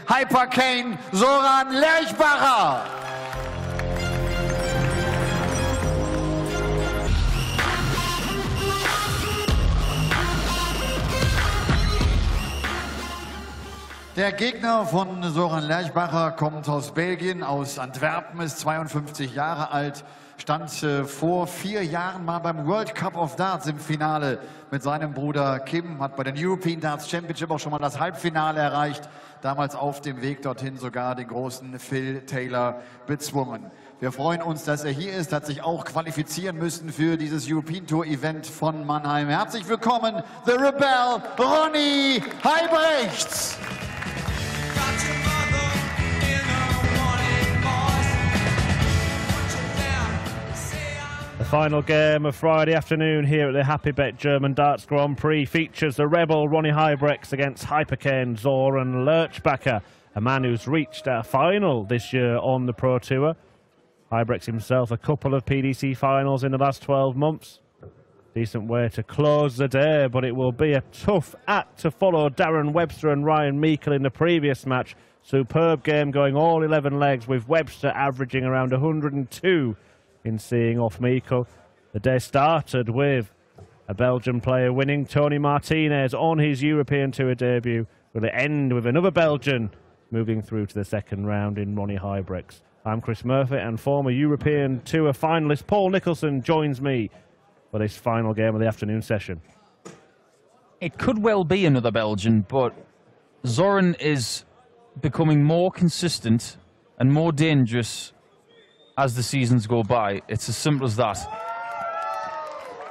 Hypercane Soran Lerchbacher. Der Gegner von Soran Lerchbacher kommt aus Belgien, aus Antwerpen, ist 52 Jahre alt, stand vor 4 Jahren mal beim World Cup of Darts im Finale mit seinem Bruder Kim, hat bei den European Darts Championship auch schon mal das Halbfinale erreicht, damals auf dem Weg dorthin sogar den großen Phil Taylor bezwungen. Wir freuen uns, dass er hier ist, hat sich auch qualifizieren müssen für dieses European Tour Event von Mannheim. Herzlich willkommen, The Rebel, R.Huybrechts. The final game of Friday afternoon here at the R.Huybrechts German Darts Grand Prix features the rebel R.Huybrechts against Hypercane Soran Lerchbacher, a man who's reached a final this year on the Pro Tour. Huybrechts himself a couple of PDC finals in the last 12 months. Decent way to close the day, but it will be a tough act to follow Darren Webster and Ryan Meikle in the previous match. Superb game going all 11 legs, with Webster averaging around 102 in seeing off Meikle. The day started with a Belgian player winning, Tony Martinez, on his European Tour debut. Will it end with another Belgian moving through to the second round in R.Huybrechts? I'm Chris Murphy, and former European Tour finalist Paul Nicholson joins me for this final game of the afternoon session. It could well be another Belgian, but Soran is becoming more consistent and more dangerous as the seasons go by. It's as simple as that.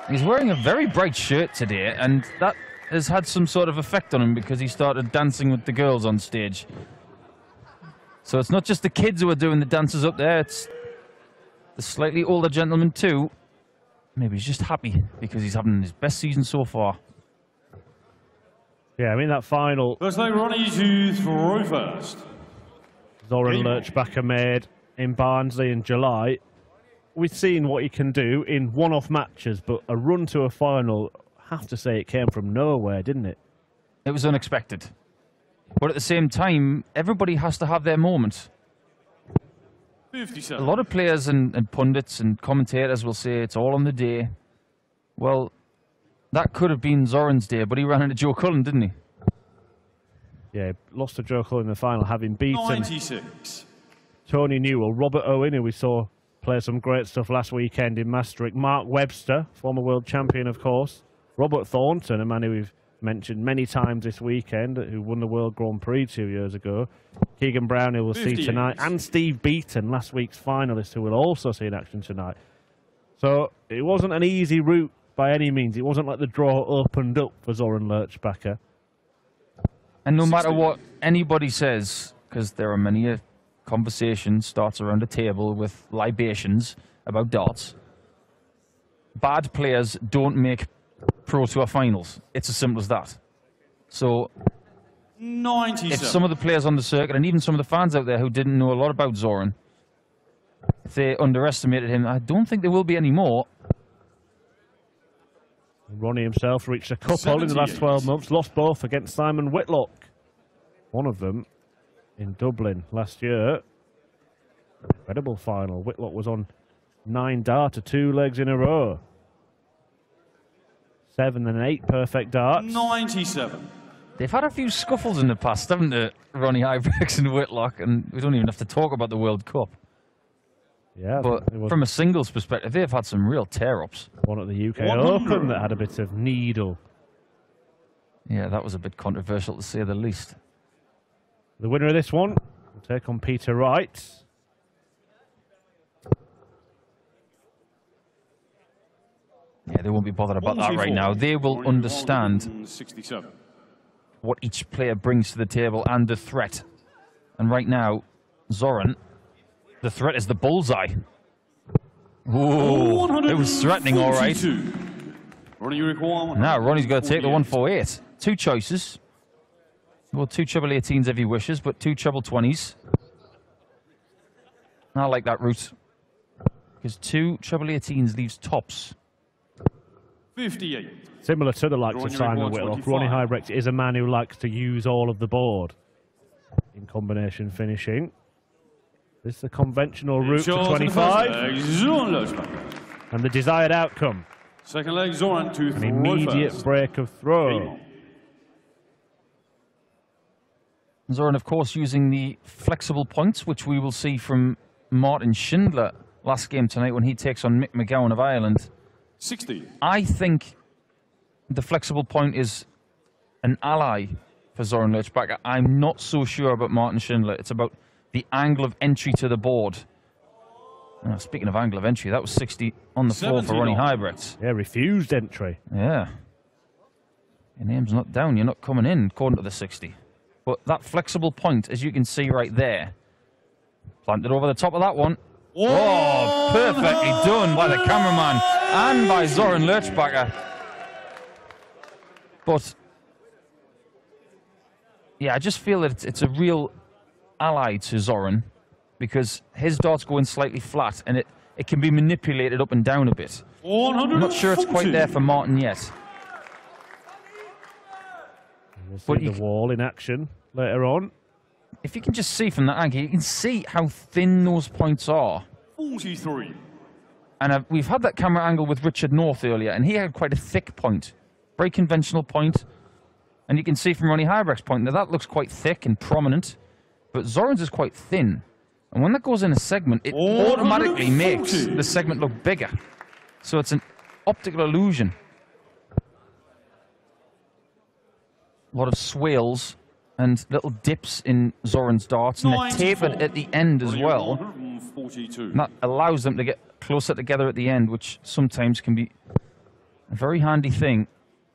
He's wearing a very bright shirt today, and that has had some sort of effect on him because he started dancing with the girls on stage. So it's not just the kids who are doing the dances up there, it's the slightly older gentleman too. Maybe he's just happy because he's having his best season so far. Yeah, I mean that final. First leg, Ronnie to throw first. Soran Lerchbacher made in Barnsley in July. We've seen what he can do in one-off matches, but a run to a final, I have to say it came from nowhere, didn't it? It was unexpected. But at the same time, everybody has to have their moment. 57. A lot of players and pundits and commentators will say it's all on the day. Well, that could have been Zoran's day, but he ran into Joe Cullen, didn't he? Yeah, lost to Joe Cullen in the final, having beaten 96. Tony Newell, Robert Owen, who we saw play some great stuff last weekend in Maastricht, Mark Webster, former world champion, of course, Robert Thornton, a man who we've mentioned many times this weekend, who won the World Grand Prix 2 years ago, Keegan Brown, who we'll see tonight, and Steve Beaton, last week's finalist, who will also see in action tonight. So it wasn't an easy route by any means. It wasn't like the draw opened up for Soran Lerchbacher. And no matter what anybody says, because there are many conversations starts around a table with libations about darts, bad players don't make Pro Tour finals. It's as simple as that. So 97. If some of the players on the circuit, and even some of the fans out there who didn't know a lot about Soran, if they underestimated him, I don't think there will be any more. Ronnie himself reached a couple in the last 12 months, lost both against Simon Whitlock. One of them in Dublin last year. Incredible final. Whitlock was on 9 darter, 2 legs in a row. 7 and 8 perfect darts. 97. They've had a few scuffles in the past, haven't they, R.Huybrechts and Whitlock, and we don't even have to talk about the World Cup. Yeah, but from a singles perspective, they've had some real tear-ups. One at the UK Open that had a bit of needle. Yeah, that was a bit controversial to say the least. The winner of this one will take on Peter Wright. Yeah, they won't be bothered about that right now. They will understand 67. What each player brings to the table and the threat. And right now, Soran, the threat is the bullseye. Ooh, it was threatening, all right. Now Ronnie's got to take the 148. 2 choices. Well, 2 treble 18s if he wishes, but 2 treble 20s. I like that route. Because 2 treble 18s leaves tops. 58. Similar to the likes of Simon Whitlock, R.Huybrechts is a man who likes to use all of the board. Second combination finishing. This is the conventional route to 25. And the desired outcome. Second leg, Zoran to An immediate break of throw. Zoran, of course, using the flexible points, which we will see from Martin Schindler last game tonight when he takes on Mick McGowan of Ireland. 60. I think the flexible point is an ally for Zoran Lerchbacher. I'm not so sure about Martin Schindler. It's about the angle of entry to the board. Speaking of angle of entry, that was 60 on the floor for R.Huybrechts. Yeah, refused entry. Yeah. Your name's not down, you're not coming in, according to the 60. But that flexible point, as you can see right there, planted over the top of that one. Oh, perfectly done by the cameraman and by Zoran Lerchbacher. But, yeah, I just feel that it's a real ally to Zoran, because his darts go in slightly flat and it can be manipulated up and down a bit. I'm not sure it's quite there for Martin yet. We'll see the wall in action later on. If you can just see from that angle, you can see how thin those points are. 43. And we've had that camera angle with Richard North earlier, and he had quite a thick point. Very conventional point. And you can see from R.Huybrechts' point, that looks quite thick and prominent. But Zoran's is quite thin. And when that goes in a segment, it automatically makes the segment look bigger. So it's an optical illusion. A lot of swales and little dips in Zoran's darts, and they're tapered at the end as well. And that allows them to get closer together at the end, which sometimes can be a very handy thing.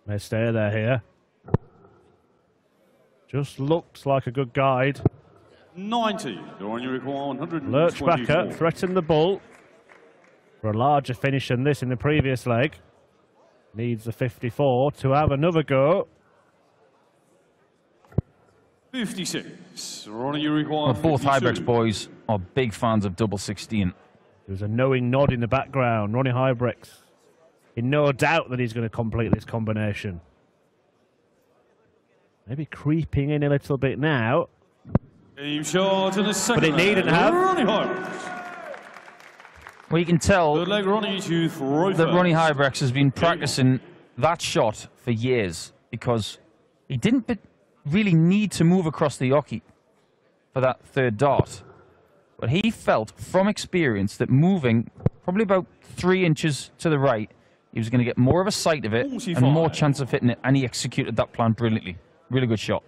May stay there here. Just looks like a good guide. 90. Lerchbacher threatened the bull for a larger finish than this in the previous leg. Needs a 54 to have another go. 56. Well, both Huybrechts boys are big fans of double 16. There's a knowing nod in the background. R.Huybrechts in no doubt that he's going to complete this combination. Maybe creeping in a little bit now. But it needn't have. Well, you can tell that R.Huybrechts has been practicing that shot for years, because he didn't really need to move across the yockey for that third dart. But he felt from experience that moving probably about 3 inches to the right, he was going to get more of a sight of it and more chance of hitting it, and he executed that plan brilliantly. Really good shot.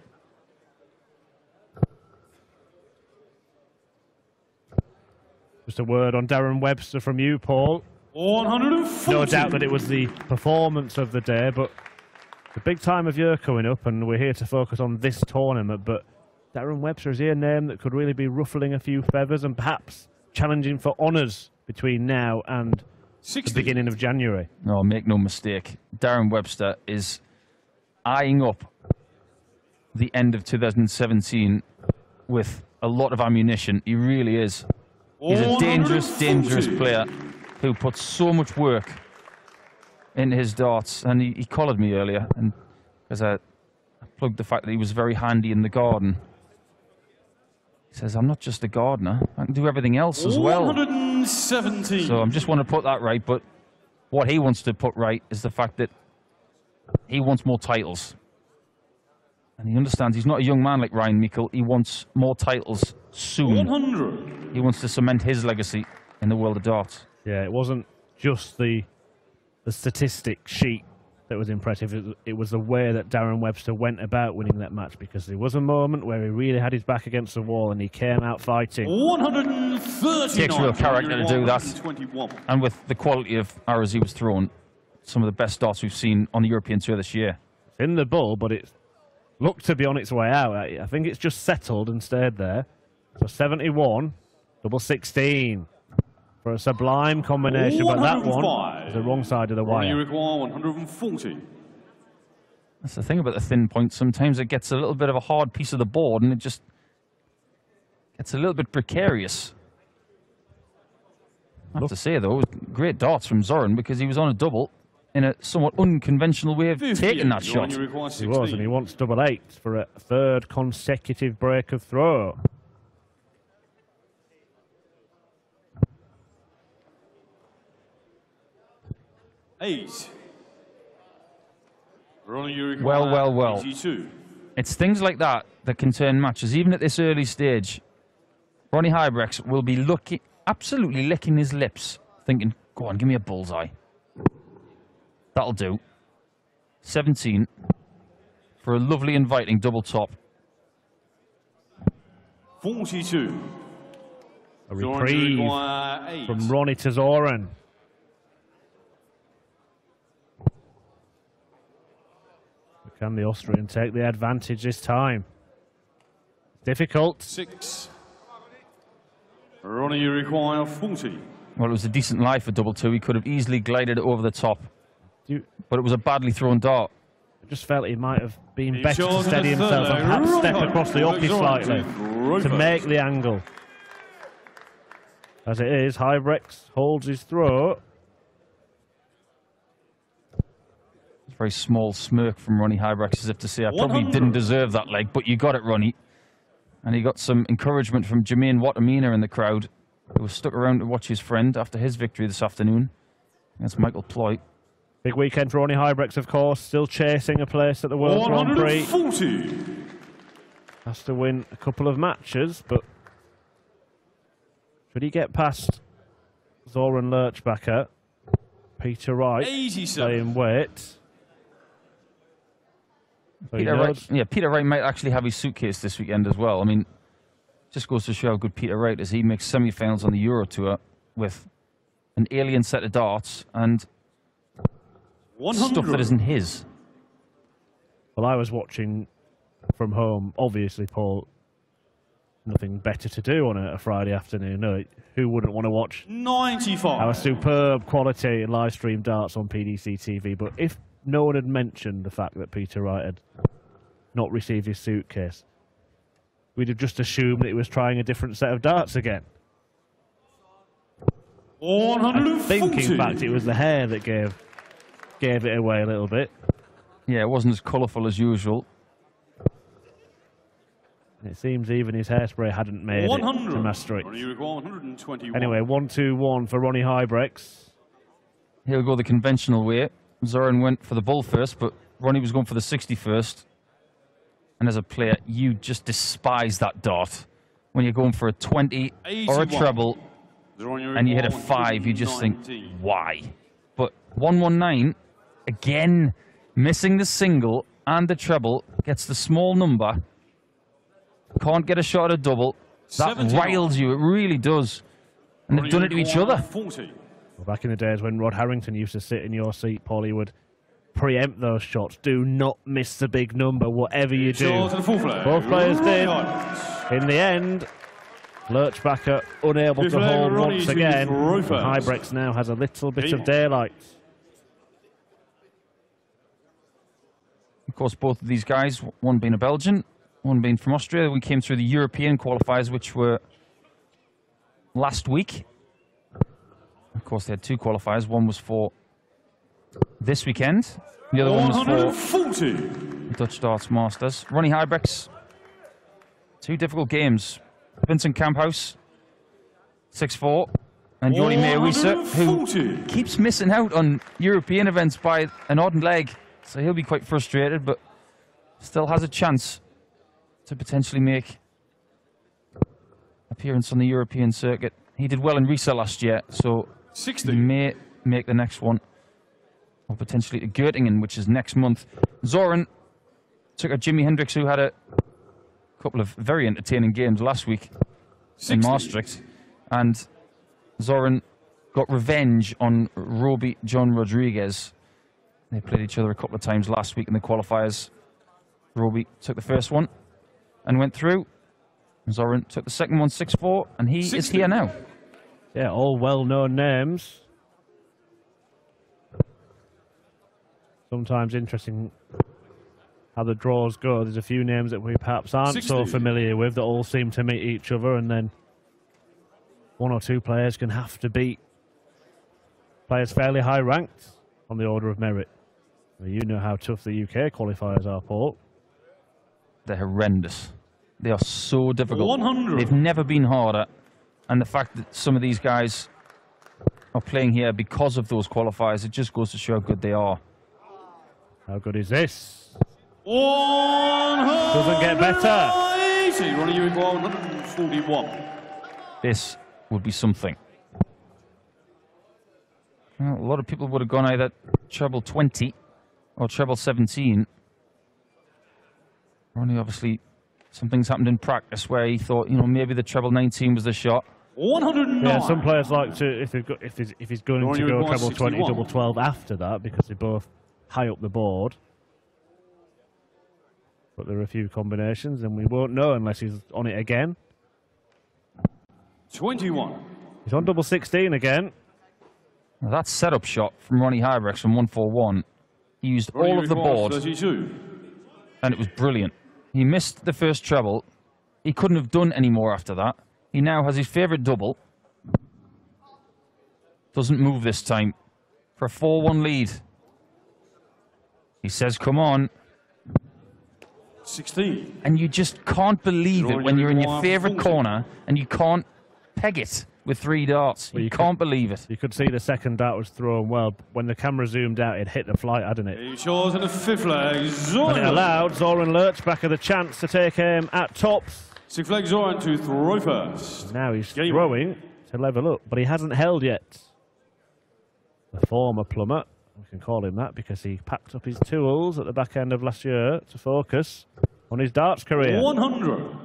Just a word on Darren Webster from you, Paul. 140. No doubt that it was the performance of the day, but the big time of year coming up, and we're here to focus on this tournament, but Darren Webster, is he a name that could really be ruffling a few feathers and perhaps challenging for honours between now and 60. The beginning of January? No, make no mistake. Darren Webster is eyeing up the end of 2017 with a lot of ammunition. He really is. He's a dangerous, dangerous player who puts so much work into his darts. And he collared me earlier, and because I plugged the fact that he was very handy in the garden. He says, I'm not just a gardener, I can do everything else as well. 117. So I just want to put that right, but what he wants to put right is the fact that he wants more titles. And he understands he's not a young man like Ryan Meikle. He wants more titles soon. 100. He wants to cement his legacy in the world of darts. Yeah, it wasn't just the statistic sheet that was impressive. It was the way that Darren Webster went about winning that match, because there was a moment where he really had his back against the wall and he came out fighting. 130. Takes real character to do that. And with the quality of arrows he was throwing, some of the best darts we've seen on the European Tour this year. It's in the bull, but it looked to be on its way out. I think it's just settled and stayed there. So 71, double 16. For a sublime combination, but that one is the wrong side of the wire. You require 140. That's the thing about the thin point. Sometimes it gets a little bit of a hard piece of the board, and it just gets a little bit precarious. I have to say, though, great darts from Zoran, because he was on a double. in a somewhat unconventional way of 50. taking that You only shot. require He was, 16. and he wants double 8 for a third consecutive break of throw. Eight. Ronnie, you require Well, well, well. 82. It's things like that that can turn matches, even at this early stage. R.Huybrechts will be absolutely licking his lips, thinking, go on, give me a bullseye. That'll do. 17 for a lovely, inviting double top. 42. A Zoran, you reprieve require 8. from Ronnie to Zoran. Can the Austrian take the advantage this time? Difficult. 6. Ronnie, you require 40. Well, it was a decent lie for double two. He could have easily glided it over the top. But it was a badly thrown dart. I just felt he might have been He better to chose steady the third himself and leg. perhaps step Right. across the oppie Zoran slightly to to first. make the angle. As it is, Huybrechts holds his throw. A very small smirk from Ronnie Huybrechts, as if to say, I probably 100. didn't deserve that leg, but you got it, Ronnie. And he got some encouragement from Jermaine Watamina in the crowd, who was stuck around to watch his friend after his victory this afternoon against Michael Ploy. Big weekend for Ronnie Huybrechts, of course, still chasing a place at the World Grand Prix. 140. Has to win a couple of matches, but should he get past Zoran Lerchbacher, Peter Wright 87. staying weight. So he Peter knows- Wright, yeah, Peter Wright might actually have his suitcase this weekend as well. I mean, just goes to show how good Peter Wright is. He makes semi-finals on the Euro Tour with an alien set of darts and 100. stuff that isn't his. Well, I was watching from home. Obviously, Paul, nothing better to do on a Friday afternoon. No, who wouldn't want to watch 95. our superb quality live stream darts on PDC TV? But if no one had mentioned the fact that Peter Wright had not received his suitcase, we'd have just assumed that he was trying a different set of darts again. I 140. think, in fact, it was the hair that gave it away a little bit. Yeah, it wasn't as colourful as usual. It seems even his hairspray hadn't made it 100. to Maastricht. Ronnie, you require 121. Anyway, 1-2-1 for Ronnie Huybrechts. He'll go the conventional way. Zoran went for the bull first, but Ronnie was going for the 61st. And as a player, you just despise that dart. When you're going for a 20 or a 81. treble and you hit a 5, you just think, 119. why? But 119, again, missing the single and the treble, gets the small number. Can't get a shot at a double. That 71. riles you, it really does. And they've Ronnie, done you it to each require other. 40. Well, back in the days when Rod Harrington used to sit in your seat, Paul, he would preempt those shots. Do not miss the big number, whatever you do. Short and full flag. Both players Ronnie did. Huybrechts. In the end, Lerchbacher unable to Fifth leg, hold Ronnie once to again. throw first. Huybrechts now has a little bit of Game. daylight. Of course, both of these guys, one being a Belgian, one being from Austria. We came through the European qualifiers, which were last week. Of course, they had two qualifiers. One was for this weekend. The other one was for 140. the Dutch Darts Masters. Ronnie Huybrechts, two difficult games. Vincent Kamphuis, 6-4. And Jordi Meeuwissen, who 140. keeps missing out on European events by an odd leg. So he'll be quite frustrated, but still has a chance to potentially make appearance on the European circuit. He did well in Riesa last year, so 60. he may make the next one, or potentially to Göttingen, which is next month. Zoran took out Jimi Hendrix, who had a couple of very entertaining games last week 60. in Maastricht, and Zoran got revenge on Roby John Rodriguez. They played each other a couple of times last week in the qualifiers. Roby took the first one and went through. Zoran took the second one, 6-4, and he is 60. here now. Yeah, all well-known names. Sometimes interesting how the draws go. There's a few names that we perhaps aren't 60. so familiar with that all seem to meet each other, and then one or two players can have to beat players fairly high ranked on the order of merit. Well, you know how tough the UK qualifiers are, Paul. They're horrendous. They are so difficult. 100. They've never been harder. And the fact that some of these guys are playing here because of those qualifiers, it just goes to show how good they are. How good is this? 100. Doesn't get better. Ronnie Huybrechts, 141. This would be something. Well, a lot of people would have gone either treble 20 or treble 17. Ronnie, obviously, something's happened in practice where he thought, you know, maybe the treble 19 was the shot. 109. Yeah, some players like to, if he's going Ronnie to go Huybrechts, treble 20, 61. double 12 after that, because they're both high up the board. But there are a few combinations, and we won't know unless he's on it again. 21. He's on double 16 again. Now that setup shot from Ronnie Huybrechts from 141, he used all of the board, 32. and it was brilliant. He missed the first treble. He couldn't have done any more after that. He now has his favourite double. Doesn't move this time for a 4-1 lead. He says, come on. 16. And you just can't believe it when you're in your favourite corner and you can't peg it with 3 darts. You can't believe it. You could see the second dart was thrown well. When the camera zoomed out, it hit the flight, hadn't it? He shows in the 5th leg. And it Zoran. allowed Zoran Lerchbacher the chance to take aim at tops. 6th leg Zoran to throw first. Now he's Game throwing to level up, but he hasn't held yet. The former plumber, we can call him that because he packed up his tools at the back end of last year to focus on his darts career. 100.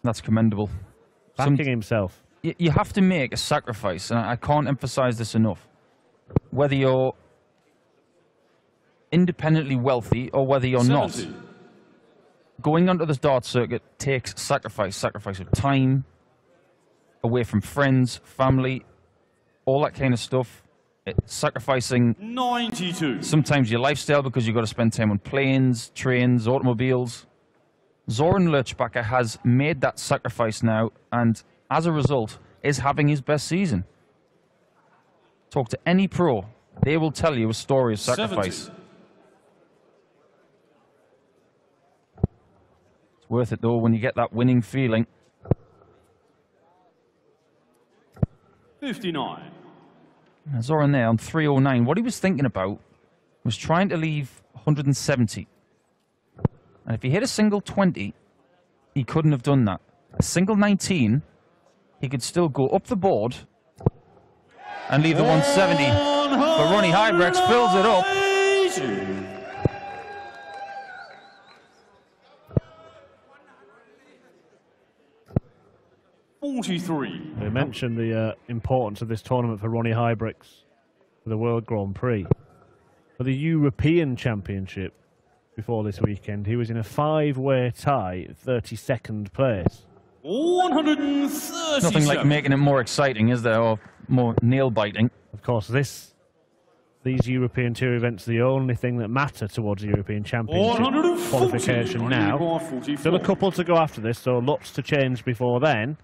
That's commendable. Backing himself. You have to make a sacrifice, and I can't emphasize this enough. Whether you're independently wealthy or whether you're 70. not, going onto this dart circuit takes sacrifice. Sacrifice of time, away from friends, family, all that kind of stuff. Sacrificing 92. sometimes your lifestyle because you've got to spend time on planes, trains, automobiles. Zoran Lerchbacher has made that sacrifice now, and as a result, is having his best season. Talk to any pro, they will tell you a story of sacrifice. 70. It's worth it though when you get that winning feeling. 59. Zoran there on 309. What he was thinking about was trying to leave 170. And if he hit a single 20, he couldn't have done that. A single 19, he could still go up the board and leave the 170. But Ronnie Huybrechts fills it up. 43. We mentioned the importance of this tournament for Ronnie Huybrechts for the World Grand Prix. For the European Championship before this weekend, he was in a 5-way tie, 32nd place. 137. Nothing like making it more exciting, is there, or more nail-biting. Of course, these European Tour events are the only thing that matter towards the European Championship 140. qualification now. Still a couple to go after this, so lots to change before then.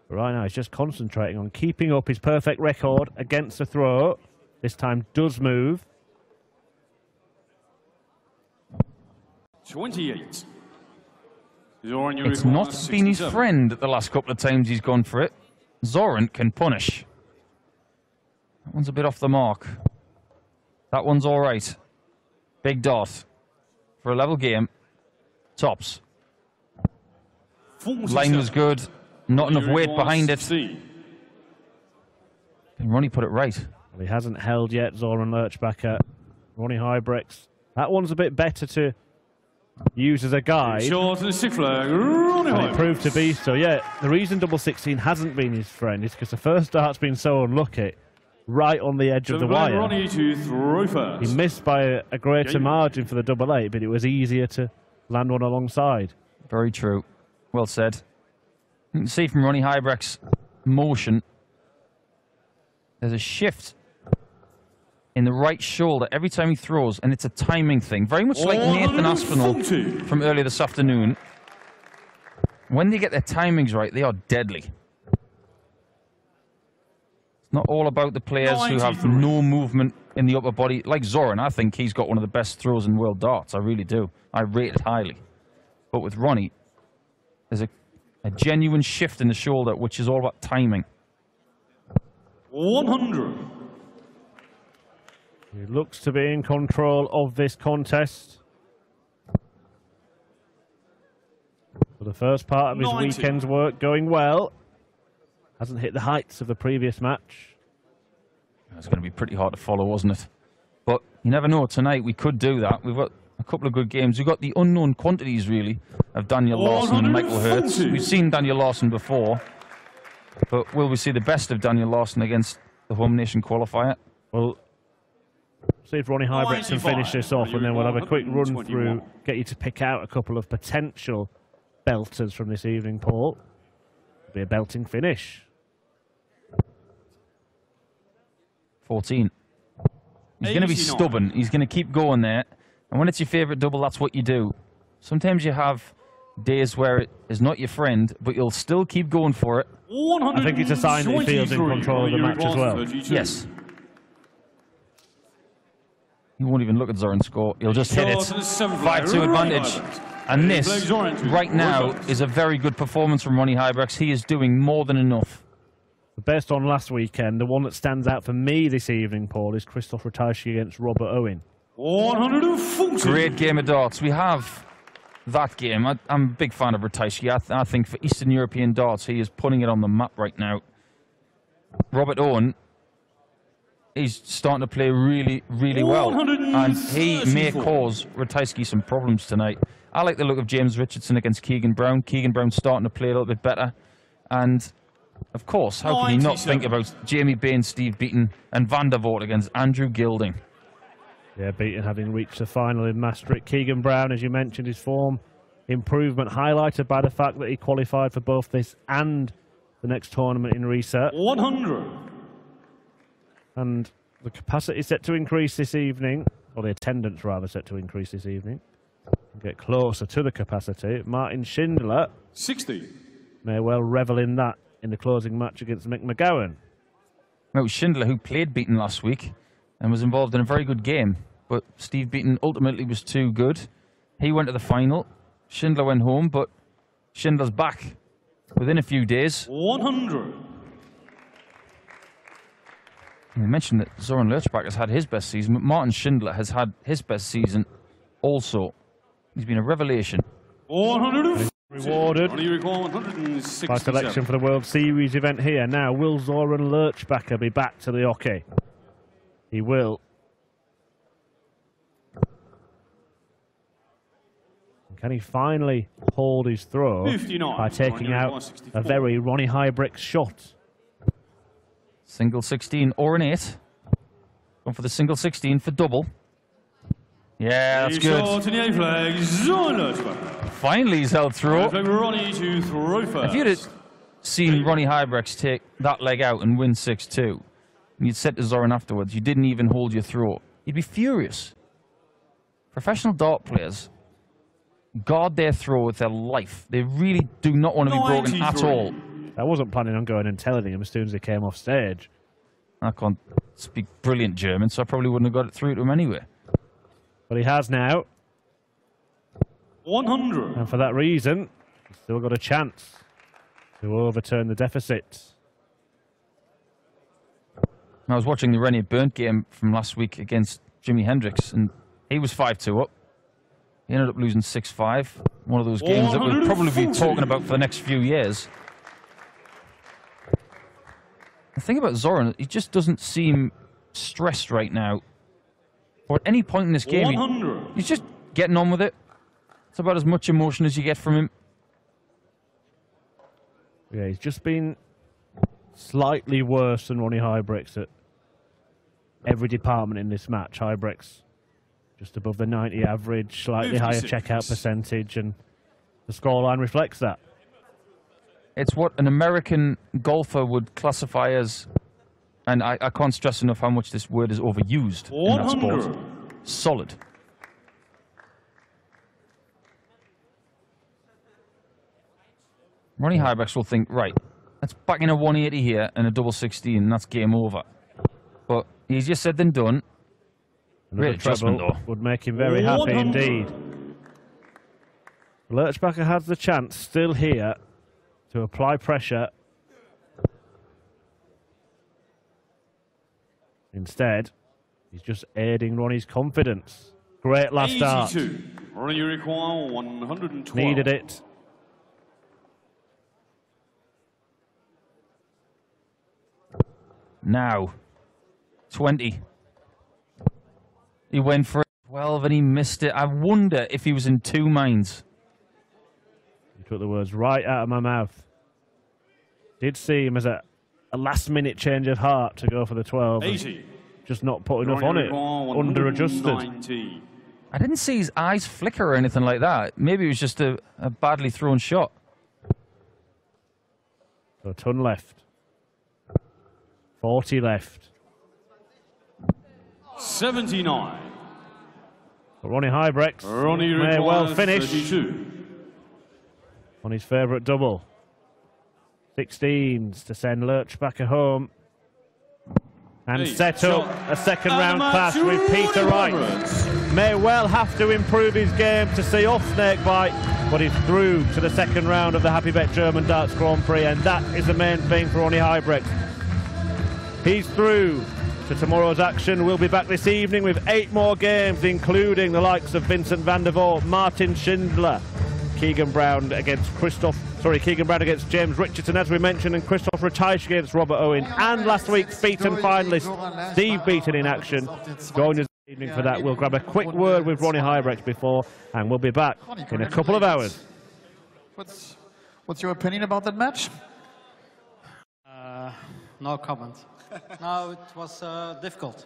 But right now, he's just concentrating on keeping up his perfect record against the throw. This time does move. 28. It's not been his friend the last couple of times he's gone for it. Zoran can punish. That one's a bit off the mark. That one's all right. Big dot for a level game. Tops. 47. Line was good. Not enough weight behind it. Can Ronnie put it right? Well, he hasn't held yet, Zoran Lerchbacher. Ronnie Huybrechts. That one's a bit better to use as a guide. Short and 6th flag. Ronnie And it Huybrechts. proved to be so. Yeah, the reason double 16 hasn't been his friend is because the first dart's been so unlucky, right on the edge of the wire. Ronnie to throw first. He missed by a greater margin for the double 8, but it was easier to land one alongside. Very true. Well said. You can see from Ronnie Huybrechts' motion, there's a shift in the right shoulder every time he throws, and it's a timing thing. Very much like Nathan Aspinall from earlier this afternoon. When they get their timings right, they are deadly. It's Not all about the players who have no movement in the upper body. Like Zoran, I think he's got one of the best throws in world darts. I really do. I rate it highly. But with Ronnie, there's a genuine shift in the shoulder, which is all about timing. 100. He looks to be in control of this contest. For the first part of his 90. weekend's work going well. Hasn't hit the heights of the previous match. It's going to be pretty hard to follow, wasn't it? But you never know. Tonight we could do that. We've got a couple of good games. We've got the unknown quantities, really, of Daniel Larsson and Michael Hertz. We've seen Daniel Larsson before. But will we see the best of Daniel Larsson against the Home Nation qualifier? Well, see if Ronnie Huybrechts can finish this off, and then we'll have a quick run through, get you to pick out a couple of potential belters from this evening, Paul. It'll be a belting finish. 14. He's going to be stubborn. He's going to keep going there. And when it's your favourite double, that's what you do. Sometimes you have days where it is not your friend, but you'll still keep going for it. I think it's a sign that he feels in control of the match as well. Yes. He won't even look at Zoran's score. He'll just hit it. 5-2 advantage. And this, right now, is a very good performance from Ronnie Huybrechts. He is doing more than enough. The best on last weekend, the one that stands out for me this evening, Paul, is Christoph Ratajski against Robert Owen. 140. Great game of darts. We have that game. I'm a big fan of Ratajski. I think for Eastern European darts, he is putting it on the map right now. Robert Owen, he's starting to play really, really well. And he may cause Ratajski some problems tonight. I like the look of James Richardson against Keegan Brown. Keegan Brown's starting to play a little bit better. And, of course, how can you not think about Jamie Bain, Steve Beaton, and Van der Voort against Andrew Gilding? Yeah, Beaton having reached the final in Maastricht. Keegan Brown, as you mentioned, his form improvement highlighted by the fact that he qualified for both this and the next tournament in reset. 100. And the capacity set to increase this evening, or the attendance rather set to increase this evening. Get closer to the capacity. Martin Schindler 60. may well revel in that in the closing match against Mick McGowan. It was Schindler who played Beaton last week and was involved in a very good game. But Steve Beaton ultimately was too good. He went to the final. Schindler went home, but Schindler's back within a few days. 100. We mentioned that Zoran Lerchbacher has had his best season, but Martin Schindler has had his best season also. He's been a revelation. 100. Rewarded by selection for the World Series event here. Now, will Zoran Lerchbacher be back to the hockey? He will. Can he finally hold his throw by taking out a very Ronnie Huybrechts shot? Single 16 or an 8. Going for the single 16 for double. Yeah, that's good. Finally he's held through. If you'd have seen Ronnie Huybrechts take that leg out and win 6-2, and you'd said to Zoran afterwards, you didn't even hold your throw, you'd be furious. Professional dart players guard their throw with their life. They really do not want to be broken at all. I wasn't planning on going and telling him as soon as he came off stage. I can't speak brilliant German, so I probably wouldn't have got it through to him anyway. But he has now. 100. And for that reason, he's still got a chance to overturn the deficit. I was watching the Rene Burnt game from last week against Jimi Hendrix, and he was 5-2 up. He ended up losing 6-5. One of those games that we'll probably be talking about for the next few years. The thing about Zoran, he just doesn't seem stressed right now. Or at any point in this game, he's just getting on with it. It's about as much emotion as you get from him. Yeah, he's just been slightly worse than Ronnie Huybrechts at every department in this match. Huybrechts just above the 90 average, slightly higher checkout percentage, and the scoreline reflects that. It's what an American golfer would classify as, and I can't stress enough how much this word is overused in that sport, solid. Ronnie Huybrechts will think, right, Let's back in a 180 here and a double 16, and that's game over. But easier said than done. Great adjustment, though. Would make him very happy indeed. Lerchbacher has the chance still here to apply pressure. Instead, he's just aiding Ronnie's confidence. Great last start. Ronnie, you require 112. Needed it. Now, 20. He went for 12 and he missed it. I wonder if he was in two minds. You took the words right out of my mouth. Did see him as a last-minute change of heart to go for the 12. 80. Just not put enough on it. Under-adjusted. I didn't see his eyes flicker or anything like that. Maybe it was just a badly thrown shot. So a ton left. 40 left. 79. But R.Huybrechts may well finish 32. on his favourite double. 16s to send Lerchbacher home. And set up a second round clash with Peter Wright. May well have to improve his game to see off Snakebite, but he's through to the second round of the Happy Bet German Darts Grand Prix, and that is the main thing for R.Huybrechts. He's through to tomorrow's action. We'll be back this evening with 8 more games, including the likes of Vincent van der Voort, Martin Schindler, Keegan Brown against James Richardson, as we mentioned, and Christoph Ratajski against Robert Owen, and last week's Beaton finalist, Steve Beaton, in action. Join us this evening for that. We'll grab a quick word with R.Huybrechts before, and we'll be back in a couple of hours. What's your opinion about that match? No comment. No, it was difficult.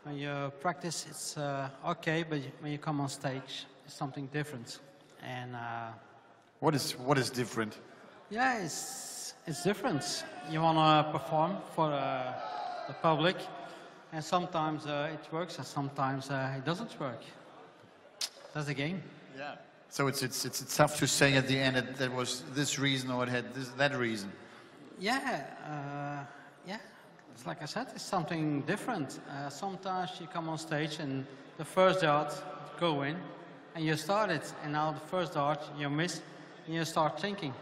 When you practice, it's okay, but when you come on stage, it's something different. And what is different? yeah, it's different. You want to perform for the public, and sometimes it works, and sometimes it doesn't work. That's the game. Yeah. So it's tough to say at the end that there was this reason or it had that reason. Yeah, yeah. It's like I said, it's something different. Sometimes you come on stage and the first dart go in, and you start it, and now the first dart you miss, and you start thinking.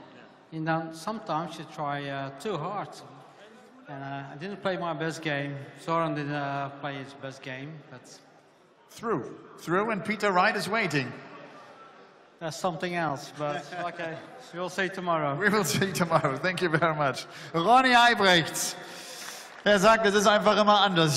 And then sometimes you try too hard. And I didn't play my best game. Zoran didn't play his best game, but Through, and Peter Wright is waiting. that's something else. But okay, we'll see tomorrow. We will see tomorrow. Thank you very much. R.Huybrechts. Er sagt, es ist einfach immer anders.